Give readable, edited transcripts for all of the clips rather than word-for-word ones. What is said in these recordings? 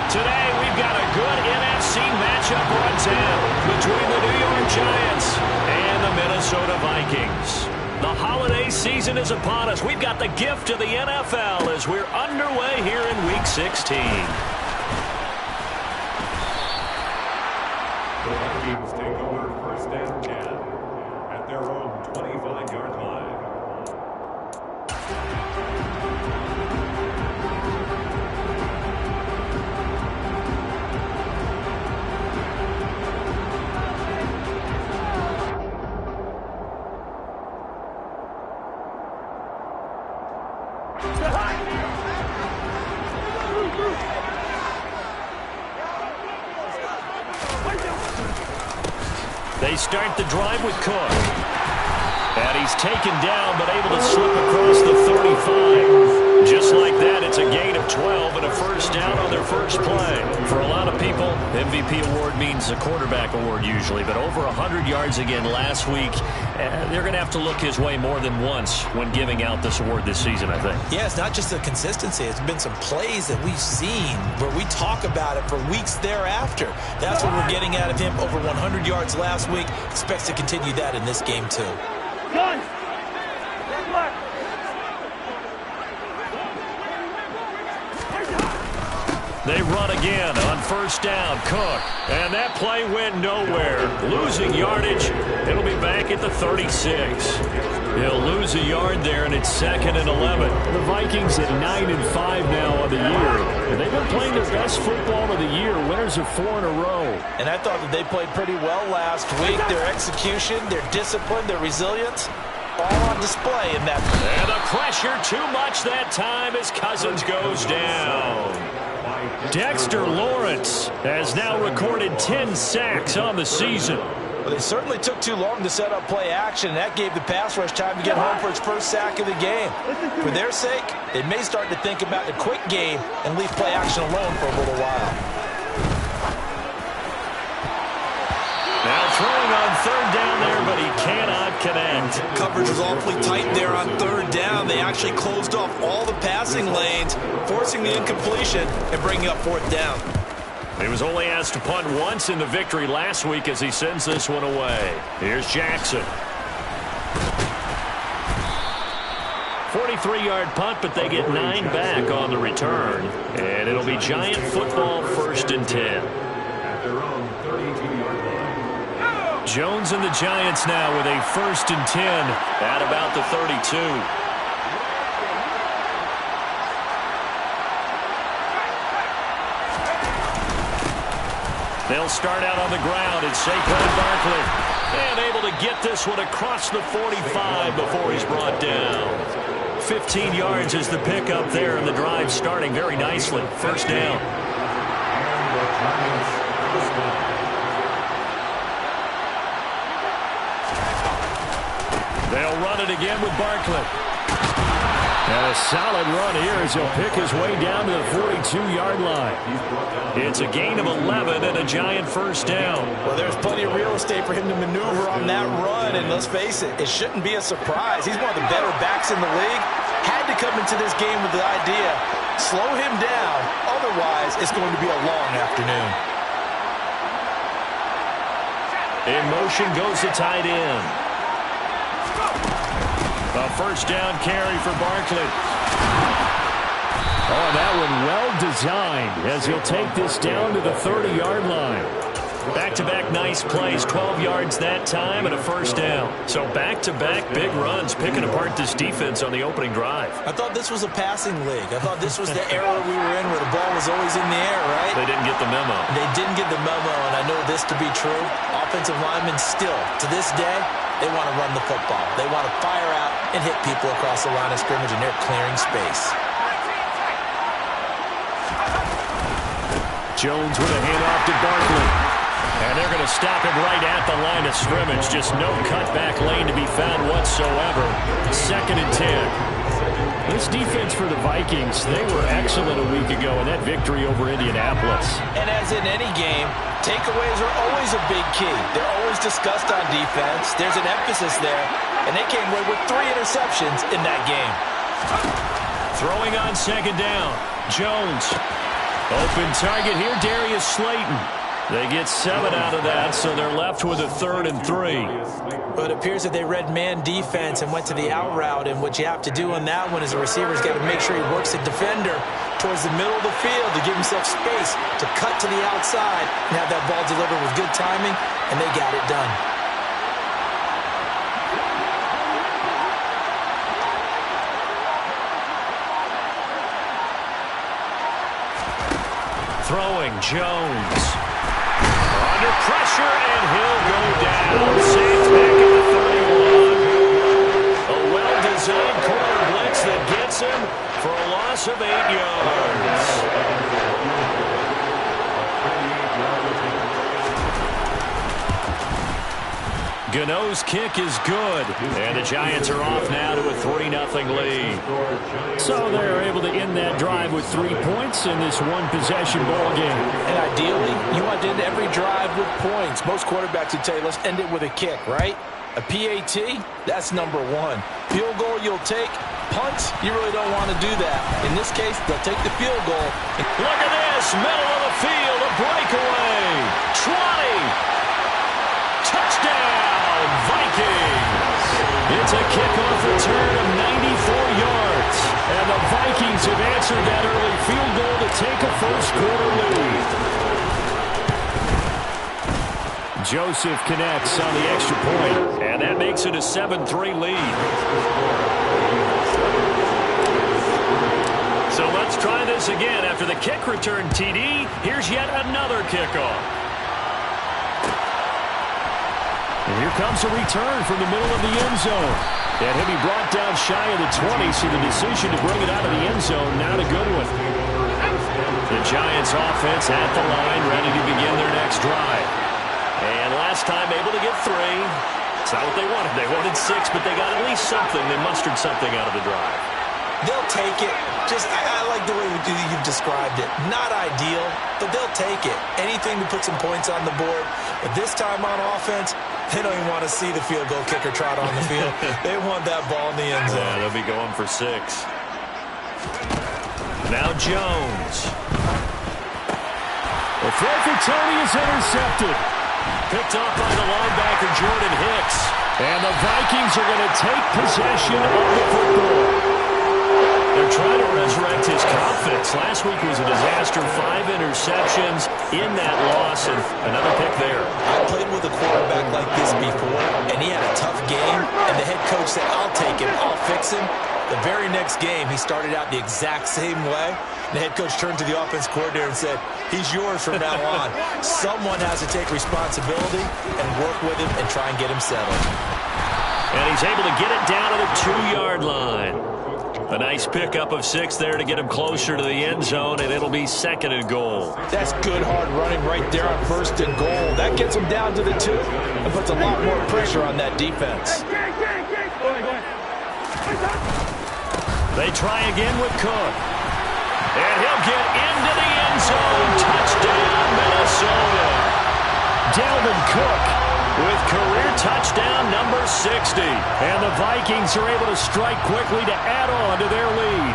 Today, we've got a good NFC matchup on tap between the New York Giants and the Minnesota Vikings. The holiday season is upon us. We've got the gift of the NFL as we're underway here in Week 16. The Vikings take over first and 10 at their own 25-yard line. They start the drive with Cook. And he's taken down, but able to slip across the 35. Just like that, it's a gain of 12 and a first down on their first play. For a lot of people, MVP award means a quarterback award usually, but over 100 yards again last week. They're going to have to look his way more than once when giving out this award this season, I think. Yeah, it's not just the consistency. It's been some plays that we've seen where we talk about it for weeks thereafter. That's what we're getting out of him. Over 100 yards last week. Expects to continue that in this game, too. Gun. They run again on first down. Cook. And that play went nowhere. Losing yardage. It'll be back at the 36. He'll lose a yard there, and it's 2nd and 11. The Vikings at 9-5 now on the year. And they've been playing their best football of the year. Winners of 4 in a row. And I thought that they played pretty well last week. Their execution, their discipline, their resilience, all on display in that. And the pressure too much that time as Cousins goes down. Dexter Lawrence has now recorded 10 sacks on the season. Well, they certainly took too long to set up play action, and that gave the pass rush time to get home for its first sack of the game. For their sake, they may start to think about the quick game and leave play action alone for a little while. Now throwing on third down there, but he cannot connect. Coverage was awfully tight there on third down. They actually closed off all the passing lanes, forcing the incompletion and bringing up fourth down. He was only asked to punt once in the victory last week as he sends this one away. Here's Jackson. 43-yard punt, but they get 9 back on the return. And it'll be Giant football 1st and 10. At their own 32-yard line. Jones and the Giants now with a 1st and 10 at about the 32. They'll start out on the ground. It's Saquon Barkley. And able to get this one across the 45 before he's brought down. 15 yards is the pickup there, and the drive starting very nicely. First down. They'll run it again with Barkley. And a solid run here as he'll pick his way down to the 42-yard line. It's a gain of 11 and a Giant first down. Well, there's plenty of real estate for him to maneuver on that run, and let's face it, it shouldn't be a surprise. He's one of the better backs in the league. Had to come into this game with the idea, slow him down, otherwise it's going to be a long afternoon. In motion goes the tight end. A first down carry for Barkley. Oh, that one well designed as he'll take this down to the 30-yard line. Back-to-back nice plays, 12 yards that time and a first down. So back-to-back big runs picking apart this defense on the opening drive. I thought this was a passing league. I thought this was the era we were in where the ball was always in the air, right? They didn't get the memo. They didn't get the memo, and I know this to be true. Offensive linemen still, to this day, they want to run the football. They want to fire out and hit people across the line of scrimmage, and they're clearing space. Jones with a handoff to Barkley. And they're going to stop him right at the line of scrimmage. Just no cutback lane to be found whatsoever. 2nd and 10. This defense for the Vikings, they were excellent a week ago in that victory over Indianapolis. And as in any game, takeaways are always a big key. They're always discussed on defense. There's an emphasis there. And they came away with 3 interceptions in that game. Throwing on 2nd down. Jones. Open target here, Darius Slayton. They get 7 out of that, so they're left with a 3rd and 3. But it appears that they read man defense and went to the out route, and what you have to do on that one is the receiver's got to make sure he works the defender towards the middle of the field to give himself space to cut to the outside and have that ball delivered with good timing, and they got it done. Throwing, Jones. Under pressure, and he'll go down. Safe back at the 31. A well-designed corner blitz that gets him for a loss of 8 yards. Gano's kick is good, and the Giants are off now to a 3-0 lead. So they're able to end that drive with 3 points in this one-possession ball game. And ideally, you want to end every drive with points. Most quarterbacks would tell you, let's end it with a kick, right? A PAT, that's number 1. Field goal you'll take. Punts, you really don't want to do that. In this case, they'll take the field goal. Look at this, middle of the field, a breakaway. 20. Touchdown, Vikings! It's a kickoff return of 94 yards. And the Vikings have answered that early field goal to take a first-quarter lead. Joseph connects on the extra point, and that makes it a 7-3 lead. So let's try this again. After the kick return TD, here's yet another kickoff. And here comes a return from the middle of the end zone. And he'll be brought down shy of the 20, so the decision to bring it out of the end zone, not a good one. The Giants offense at the line, ready to begin their next drive. And last time able to get 3. It's not what they wanted. They wanted 6, but they got at least something. They mustered something out of the drive. They'll take it. I like the way you've described it. Not ideal, but they'll take it. Anything to put some points on the board. But this time on offense, they don't even want to see the field goal kicker trot on the field. They want that ball in the end zone. Yeah, they'll be going for 6. Now Jones. The throw for Tony is intercepted. Picked off by the linebacker, Jordan Hicks. And the Vikings are going to take possession of the football. They're trying to resurrect his confidence. Last week was a disaster. 5 interceptions in that loss, and another pick there. I played with a quarterback like this before, and he had a tough game, and the head coach said, I'll take him, I'll fix him. The very next game, he started out the exact same way. The head coach turned to the offense coordinator and said, he's yours from now on. Someone has to take responsibility and work with him and try and get him settled. And he's able to get it down to the 2-yard line. A nice pickup of 6 there to get him closer to the end zone, and it'll be 2nd and goal. That's good hard running right there on 1st and goal. That gets him down to the 2 and puts a lot more pressure on that defense. They try again with Cook. And he'll get into the end zone. Touchdown, Minnesota. Dalvin Cook with career touchdown number 60. And the Vikings are able to strike quickly to add on to their lead.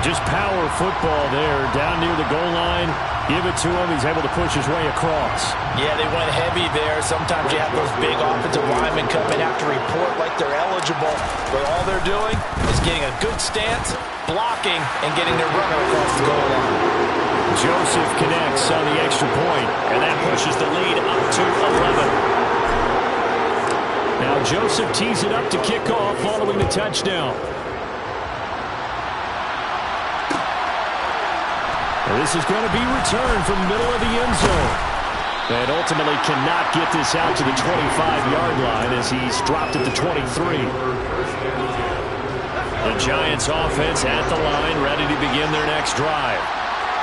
Just power football there down near the goal line. Give it to him. He's able to push his way across. Yeah, they went heavy there. Sometimes you have those big offensive linemen come in after report like they're eligible. But all they're doing is getting a good stance, blocking, and getting their runner across the goal line. Joseph connects on the extra point, and that pushes the lead up to 11. Now Joseph tees it up to kick off following the touchdown. And this is going to be returned from the middle of the end zone. And ultimately cannot get this out to the 25-yard line as he's dropped at the 23. The Giants offense at the line, ready to begin their next drive.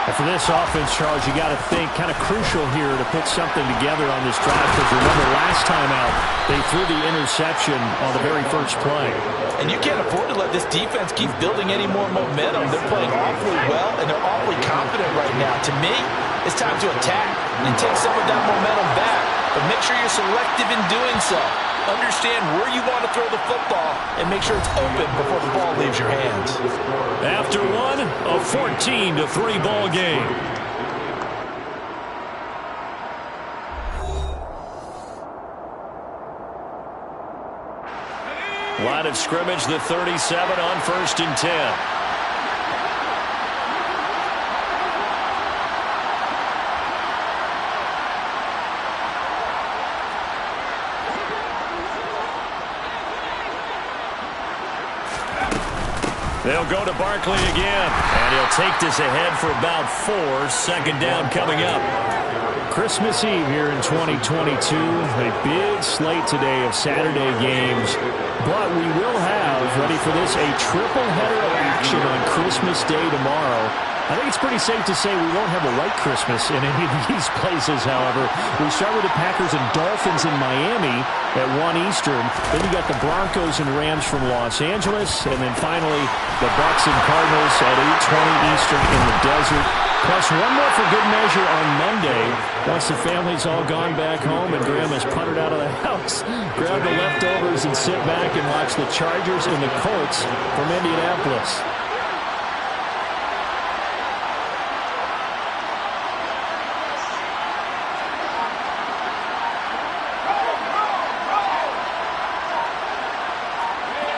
And for this offense, Charles, you got to think kind of crucial here to put something together on this drive, because remember last time out, they threw the interception on the very first play. And you can't afford to let this defense keep building any more momentum. They're playing awfully well, and they're awfully confident right now. To me, it's time to attack and take some of that momentum back, but make sure you're selective in doing so. Understand where you want to throw the football and make sure it's open before the ball leaves your hands. After one, a 14-3 ball game. Line of scrimmage, the 37 on 1st and 10. They'll go to Barkley again, and he'll take this ahead for about 4. 2nd down coming up. Christmas Eve here in 2022. A big slate today of Saturday games. But we will have, ready for this, a triple header of action on Christmas Day tomorrow. I think it's pretty safe to say we won't have a white Christmas in any of these places, however. We start with the Packers and Dolphins in Miami at 1 Eastern. Then you got the Broncos and Rams from Los Angeles. And then finally, the Bucs and Cardinals at 8:20 Eastern in the desert. Plus one more for good measure on Monday. Once the family's all gone back home and Grandma's puttered out of the house, grab the leftovers and sit back and watch the Chargers and the Colts from Indianapolis.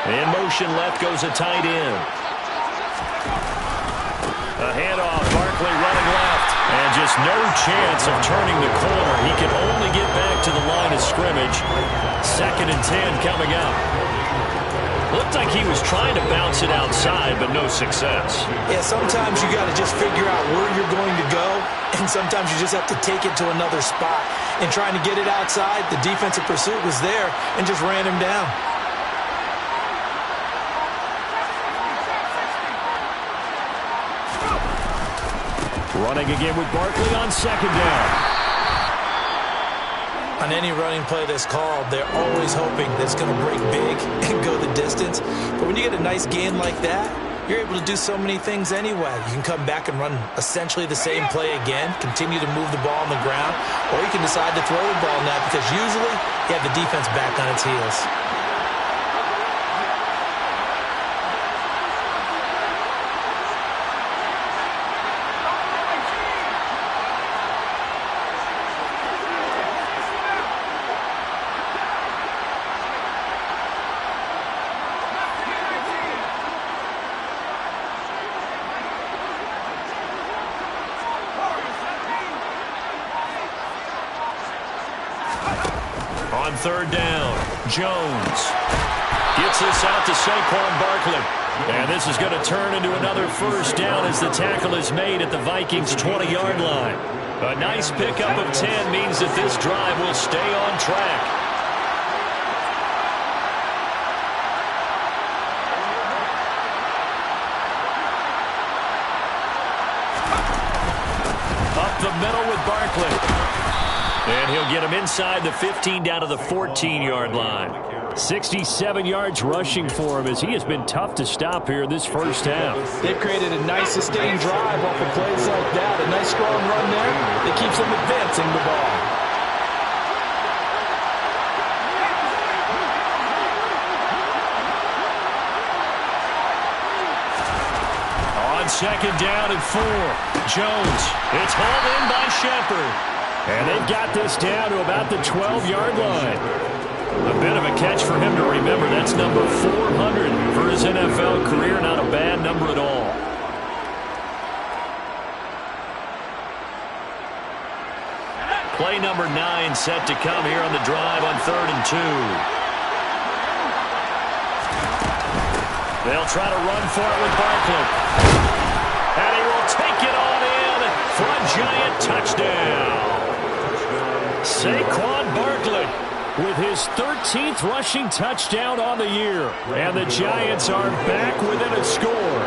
In motion left goes a tight end. A handoff, Barkley running left. And just no chance of turning the corner. He can only get back to the line of scrimmage. 2nd and 10 coming up. Looked like he was trying to bounce it outside, but no success. Yeah, sometimes you got to just figure out where you're going to go, and sometimes you just have to take it to another spot. And trying to get it outside, the defensive pursuit was there and just ran him down. Running again with Barkley on 2nd down. On any running play that's called, they're always hoping that it's going to break big and go the distance. But when you get a nice gain like that, you're able to do so many things anyway. You can come back and run essentially the same play again, continue to move the ball on the ground, or you can decide to throw the ball now because usually you have the defense back on its heels. On 3rd down, Jones gets this out to Saquon Barkley. And this is going to turn into another 1st down as the tackle is made at the Vikings' 20-yard line. A nice pickup of 10 means that this drive will stay on track. Up the middle with Barkley. And he'll get him inside the 15 down to the 14-yard line. 67 yards rushing for him as he has been tough to stop here this 1st half. They've created a nice sustained drive off of plays like that. A nice strong run there that keeps them advancing the ball. On 2nd down and 4, Jones. It's hauled in by Shepard. And they've got this down to about the 12-yard line. A bit of a catch for him to remember. That's number 400 for his NFL career. Not a bad number at all. Play number 9 set to come here on the drive on 3rd and 2. They'll try to run for it with Barkley. And he will take it on in for a giant touchdown. Saquon Barkley with his 13th rushing touchdown on the year. And the Giants are back within a score.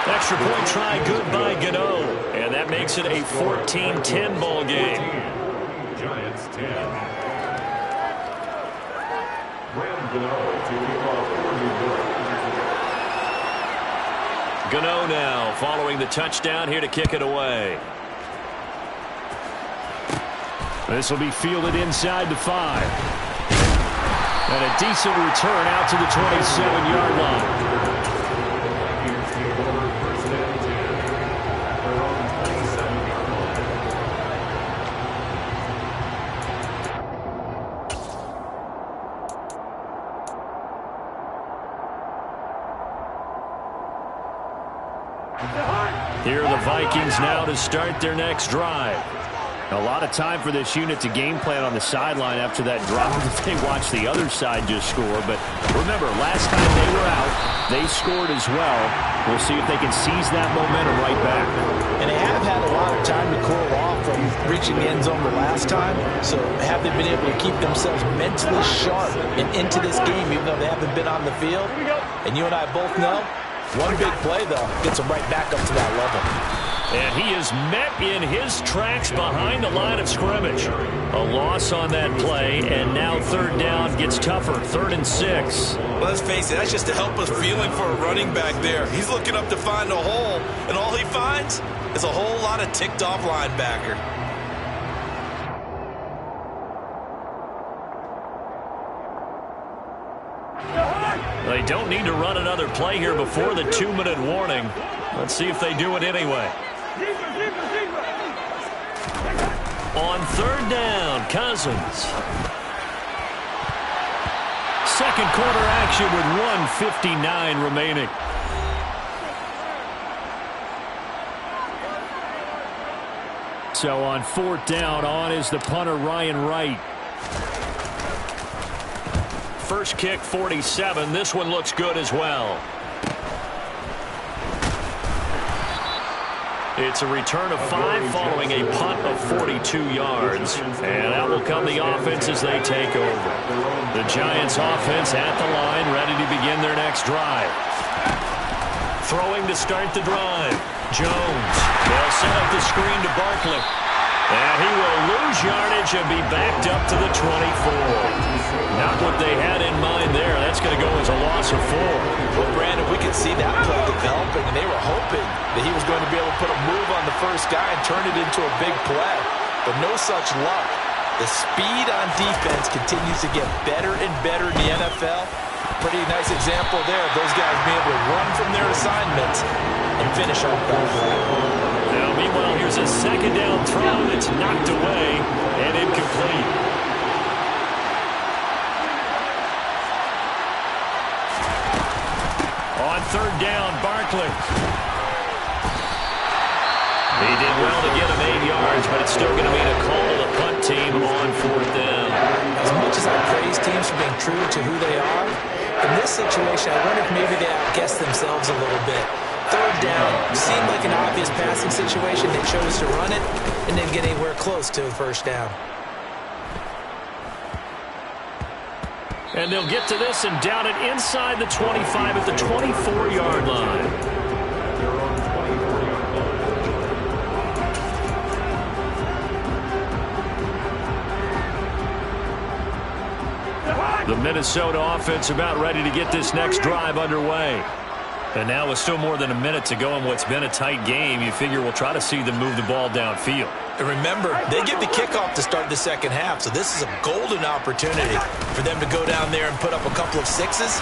Extra point try good by Gano. And that makes it a 14-10 ball game. Giants 10. Graham Gano to kick off Gano now following the touchdown here to kick it away. This will be fielded inside the 5. And a decent return out to the 27-yard line. Here are the Vikings now to start their next drive. A lot of time for this unit to game plan on the sideline after that drop that they watched the other side just score. But remember, last time they were out, they scored as well. We'll see if they can seize that momentum right back. And they have had a lot of time to cool off from reaching the end zone the last time. So have they been able to keep themselves mentally sharp and into this game even though they haven't been on the field? And you and I both know, one big play, though, gets them right back up to that level. And he is met in his tracks behind the line of scrimmage. A loss on that play, and now third down gets tougher. 3rd and 6. Let's face it, that's just a helpless feeling for a running back there. He's looking up to find a hole, and all he finds is a whole lot of ticked-off linebacker. They don't need to run another play here before the 2-minute warning. Let's see if they do it anyway. On 3rd down, Cousins. Second quarter action with 1:59 remaining. So on 4th down, on is the punter, Ryan Wright. First kick, 47. This one looks good as well. It's a return of 5 following a punt of 42 yards. And out will come the offense as they take over. The Giants offense at the line, ready to begin their next drive. Throwing to start the drive. Jones. They'll set up the screen to Barkley. And he will lose yardage and be backed up to the 24. Not what they had in mind there. That's going to go as a loss of 4. Well, Brandon, we could see that play developing, and they were hoping that he was going to be able to put a move on the first guy and turn it into a big play. But no such luck. The speed on defense continues to get better and better in the NFL. Pretty nice example there of those guys being able to run from their assignments and finish off that play. Now, meanwhile, here's a second down throw that's knocked away and incomplete. On 3rd down, Barkley. He did well to get him 8 yards, but it's still going to mean a call to the punt team on 4th down. As much as I praise teams for being true to who they are, in this situation, I wonder if maybe they outguessed themselves a little bit. 3rd down seemed like an obvious passing situation. They chose to run it and didn't get anywhere close to a first down. And they'll get to this and down it inside the 25 at the 24-yard line. The Minnesota offense about ready to get this next drive underway. And now with still more than a minute to go in what's been a tight game, you figure we'll try to see them move the ball downfield. And remember, they get the kickoff to start the second half, so this is a golden opportunity for them to go down there and put up a couple of sixes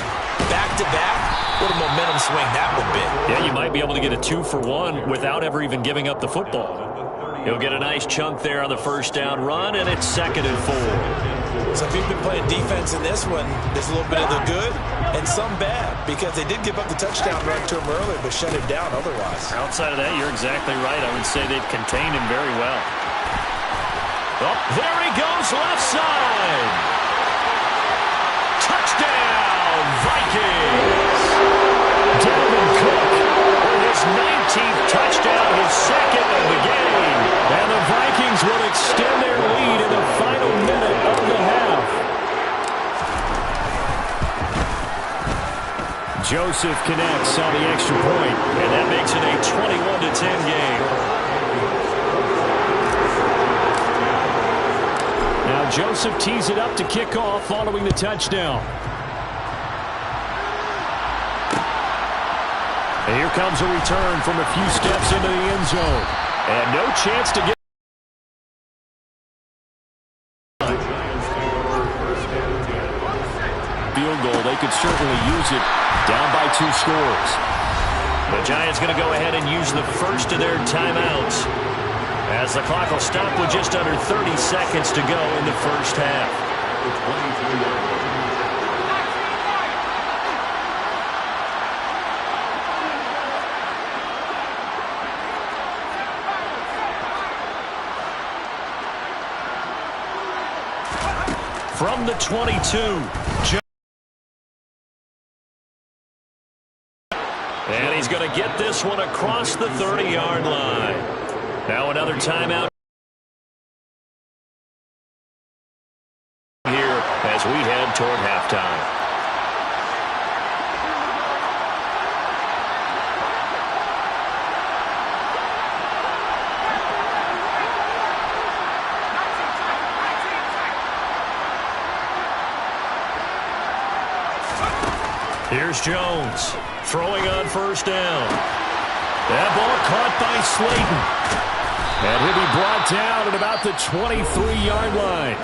back-to-back. What a momentum swing that would be. Yeah, you might be able to get a 2-for-1 without ever even giving up the football. He'll get a nice chunk there on the first down run, and it's 2nd and 4. So if you've been playing defense in this one, there's a little bit of the good and some bad, because they did give up the touchdown run to him earlier, but shut him down otherwise. Outside of that, you're exactly right. I would say they've contained him very well. Oh, there he goes, left side. Touchdown, Vikings. Dalvin Cook with his 19th touchdown, his 2nd of the game. And the Vikings will extend their lead in the final minute of the half. Joseph connects on the extra point, and that makes it a 21-10 game. Now Joseph tees it up to kick off following the touchdown. And here comes a return from a few steps into the end zone. And no chance to get could certainly use it. Down by 2 scores. The Giants going to go ahead and use the first of their timeouts, as the clock will stop with just under 30 seconds to go in the first half. From the 22, and he's going to get this one across the 30-yard line. Now another timeout here as we head toward halftime. Here's Jones throwing on first down. That ball caught by Slayton. And he'll be brought down at about the 23-yard line.